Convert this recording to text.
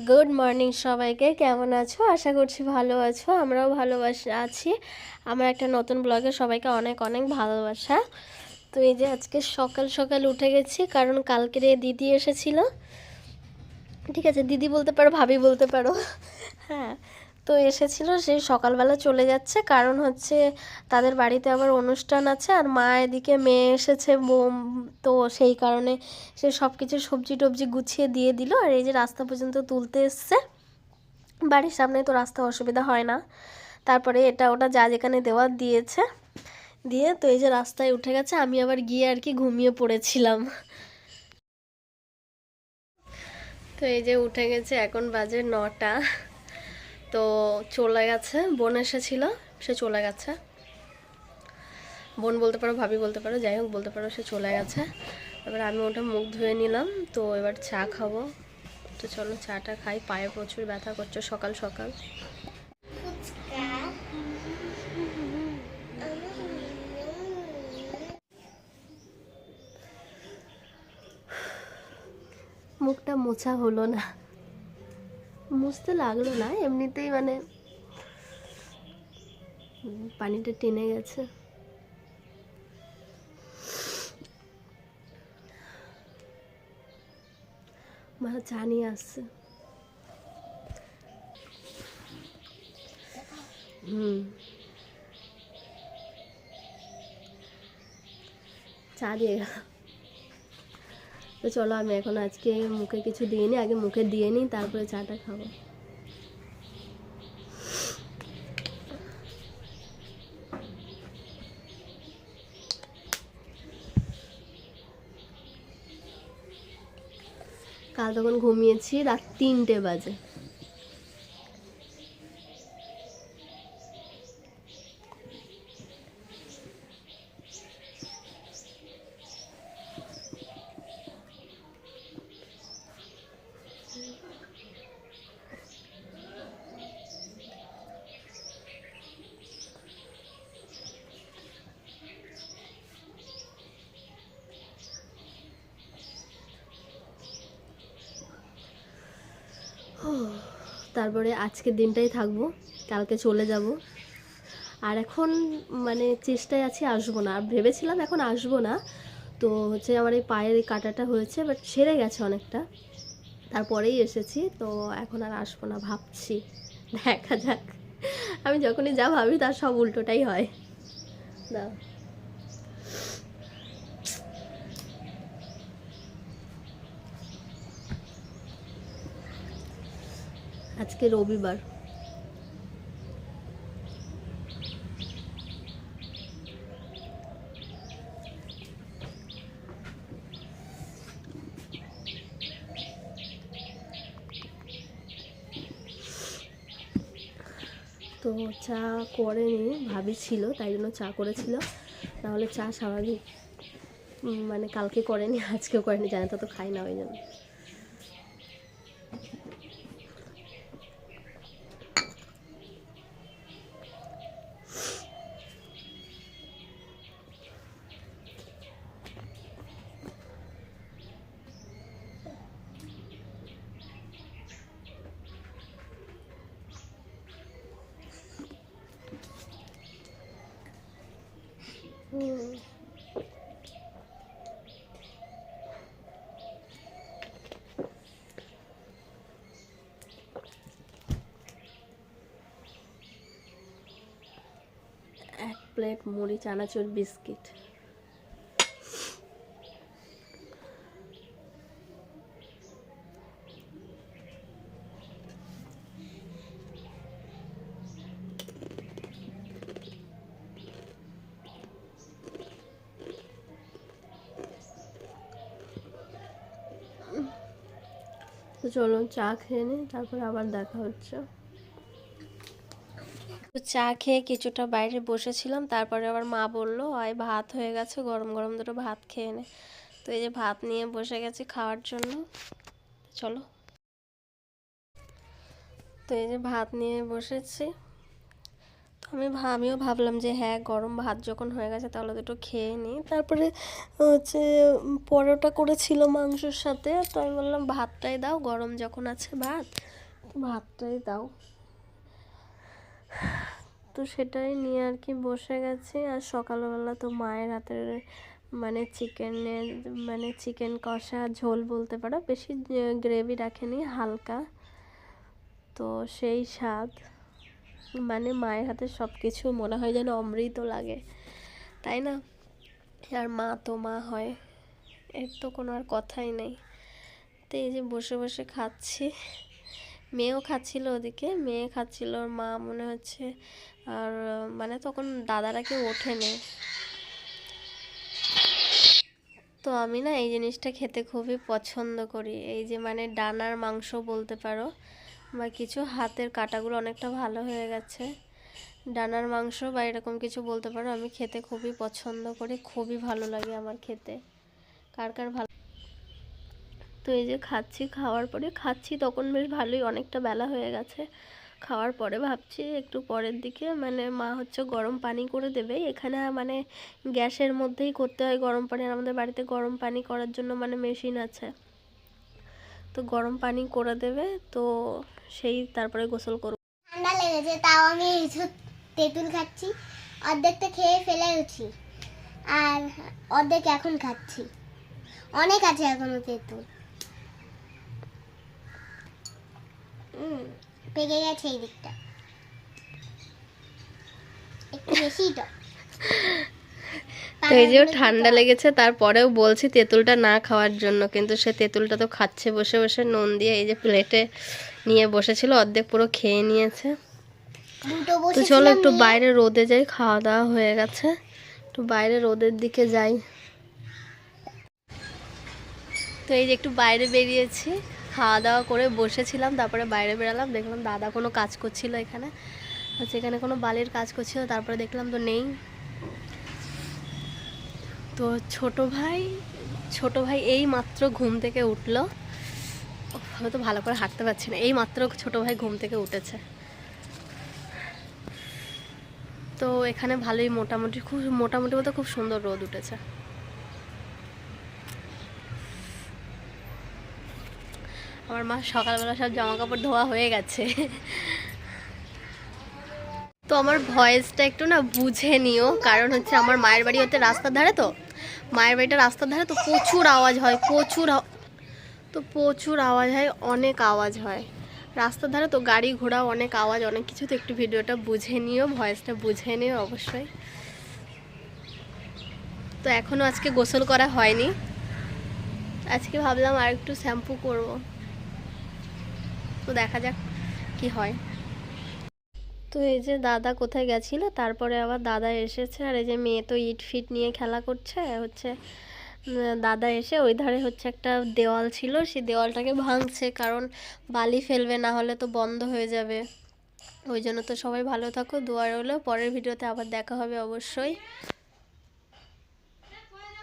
Good morning সবাইকে। কেমন আছো? আশা করছি ভালো আছো। আমরাও আছি। আমার একটা নতুন ব্লগে সবাইকে অনেক অনেক ভালোবাসা। তো এই যে আজকে সকাল সকাল উঠে গেছি, কারণ কালকের দিদি এসেছিল। ঠিক আছে, দিদি বলতে পারো, ভাবি বলতে পারো। হ্যাঁ, তো এসেছিল, সেই সকালবেলা চলে যাচ্ছে, কারণ হচ্ছে তাদের বাড়িতে আবার অনুষ্ঠান আছে, আর মা এদিকে মেয়ে এসেছে বোম, তো সেই কারণে সে সব কিছু সবজি টবজি গুছিয়ে দিয়ে দিল। আর এই যে রাস্তা পর্যন্ত তুলতে এসছে, বাড়ির সামনে তো রাস্তা, অসুবিধা হয় না। তারপরে এটা ওটা যা যেখানে দেওয়ার দিয়েছে, দিয়ে তো এই যে রাস্তায় উঠে গেছে। আমি আবার গিয়ে আর কি ঘুমিয়ে পড়েছিলাম। তো এই যে উঠে গেছে, এখন বাজে 9টা। তো চলে গেছে, বোন এসেছিল, সে চলে গেছে। বোন বলতে পারো, ভাবি বলতে পারো, যাই হোক বলতে পারো, সে চলে গেছে। এবার আমি ওটা মুখ ধুয়ে নিলাম, তো এবার চা খাবো। তো চলো চাটা খাই, পায়ে প্রচুর ব্যথা করছে সকাল সকাল। মুখটা মোছা হলো না, মুছতে লাগলো না, এমনিতেই মানে পানিটা টেনে গেছে। মা চা নিয়ে আসছে। চা দিয়ে গেল। তো চলো, আমি এখন আজকে মুখে কিছু দিইনি, আগে মুখে দিয়ে নিই, তারপরে চাটা খাবো। কাল তখন ঘুমিয়েছি রাত 3টে বাজে। তারপরে আজকের দিনটাই থাকবো, কালকে চলে যাব। আর এখন মানে চেষ্টায় আছি আসবো না, আর ভেবেছিলাম এখন আসবো না। তো হচ্ছে আমার এই পায়ের এই কাটাটা হয়েছে, বাট সেরে গেছে অনেকটা, তারপরেই এসেছি। তো এখন আর আসবো না ভাবছি, দেখা যাক। আমি যখনই যা ভাবি তার সব উল্টোটাই হয়। না, আজকে রবিবার। তো চা করেনি, ভাবি ছিল, তাই জন্য চা করেছিল, নাহলে চা স্বাভাবিক মানে কালকে করেনি, আজকেও করেনি, জানে তো খাই না ওই জন্য। এক প্লেট মুড়ি, চানাচুর, বিস্কিট। তো চলো চা খেয়ে নিই, তারপরে আবার দেখা হচ্ছে। তো চা খেয়ে কিছুটা বাইরে বসেছিলাম, তারপরে আবার মা বললো আয় ভাত হয়ে গেছে, গরম গরম দুটো ভাত খেয়ে নে। তো এই যে ভাত নিয়ে বসে গেছি খাওয়ার জন্য। চলো, তো এই যে ভাত নিয়ে বসেছি। তো আমিও ভাবলাম যে হ্যাঁ গরম ভাত যখন হয়ে গেছে তাহলে তো একটু খেয়ে নিই। তারপরে হচ্ছে পরোটা করেছিল মাংসর সাথে, তো আমি বললাম ভাতটাই দাও, গরম যখন আছে ভাত, তো ভাতটাই দাও। তো সেটাই নিয়ে আর কি বসে গেছি। আর সকালবেলা তো মায়ের হাতের চিকেন কষা ঝোল বলতে পারো, বেশি গ্রেভি রাখেনি, হালকা। তো সেই স্বাদ, মায়ের হাতে সব কিছু মনে হয় যেন অমৃত লাগে, তাই না? আর মা তো মা হয়, এর তো কোনো আর কথাই নেই। তো এই যে বসে বসে খাচ্ছি, মেয়েও খাচ্ছিল, ওদিকে মেয়ে খাচ্ছিল, ওর মা মনে হচ্ছে। আর তখন দাদারা কেউ ওঠেনি। তো আমি না এই জিনিসটা খেতে খুবই পছন্দ করি, এই যে ডানার মাংস বলতে পারো, বা কিছু হাতের কাটাগুলো অনেকটা ভালো হয়ে গেছে, ডানার মাংস বা এরকম কিছু বলতে পারো, আমি খেতে খুবই পছন্দ করি, খুবই ভালো লাগে আমার খেতে। কার কার ভালো। তো এই যে খাওয়ার পরে তখন বেশ ভালোই, অনেকটা বেলা হয়ে গেছে। খাওয়ার পরে ভাবছি একটু পরের দিকে মা হচ্ছে গরম পানি করে দেবে এখানে, গ্যাসের মধ্যেই করতে হয় গরম পানি, আর আমাদের বাড়িতে গরম পানি করার জন্য মেশিন আছে, তো গরম পানি করে দেবে, তো সেই তারপরে গোসল করব। ঠান্ডা লেগেছে, তাও আমি তেঁতুল খাচ্ছি, অর্ধেকটা খেয়ে ফেলেছি আর অর্ধেক এখন খাচ্ছি, অনেক আছে এখনো তেঁতুল। পেকে গেছে এই দিকটা, একটু বেশি তো। তো এই যে ঠান্ডা লেগেছে, তারপরেও বলছি তেঁতুলটা না খাওয়ার জন্য, কিন্তু সে তেঁতুলটা তো খাচ্ছে বসে বসে নুন দিয়ে, এই যে প্লেটে নিয়ে বসেছিল, অর্ধেক পুরো খেয়ে নিয়েছে। তো চলো একটু বাইরে রোদে যাই, খাওয়া দাওয়া হয়ে গেছে, একটু বাইরে রোদের দিকে যাই। তো এই যে একটু বাইরে বেরিয়েছি, খাওয়া দাওয়া করে বসেছিলাম, তারপরে বাইরে বেরালাম, দেখলাম দাদা কোনো কাজ করছিল এখানে, এখানে কোনো বালির কাজ করছিল, তারপরে দেখলাম তো নেই। তো ছোট ভাই এই মাত্র ঘুম থেকে উঠলো, হয়তো ভালো করে হাঁটতে পারছি না, এই মাত্র ছোট ভাই ঘুম থেকে উঠেছে। তো এখানে ভালোই মোটামুটি বলতে খুব সুন্দর রোদ উঠেছে। আমার মা সকালবেলা সব জামা কাপড় ধোয়া হয়ে গেছে। তো আমার ভয়েসটা একটু না বুঝে নিও, কারণ হচ্ছে আমার মায়ের বাড়ি হচ্ছে রাস্তার ধারে, তো মায়ের বাড়িটা রাস্তার ধারে, তো প্রচুর আওয়াজ হয়, প্রচুর আওয়াজ হয়, অনেক আওয়াজ হয় রাস্তার ধারে, তো গাড়ি ঘোড়া অনেক আওয়াজ, অনেক কিছু। তো একটু ভিডিওটা বুঝে নিও, ভয়েসটা বুঝে নিও অবশ্যই। তো এখনও আজকে গোসল করা হয়নি, আজকে ভাবলাম আর একটু শ্যাম্পু করব, তো দেখা যাক কি হয়। তো এই যে দাদা কোথায় গেছিল, তারপরে আবার দাদা এসেছে, আর এই যে মেয়ে তো ইট ফিট নিয়ে খেলা করছে, দাদা এসে ওই ধারে একটা দেওয়াল ছিল, সেই দেওয়ালটাকে ভাঙছে, কারণ বালি ফেলবে, না হলে তো বন্ধ হয়ে যাবে, ওই জন্য। তো সবাই ভালো থাকো, দোয়া রইলো, পরের ভিডিওতে আবার দেখা হবে অবশ্যই।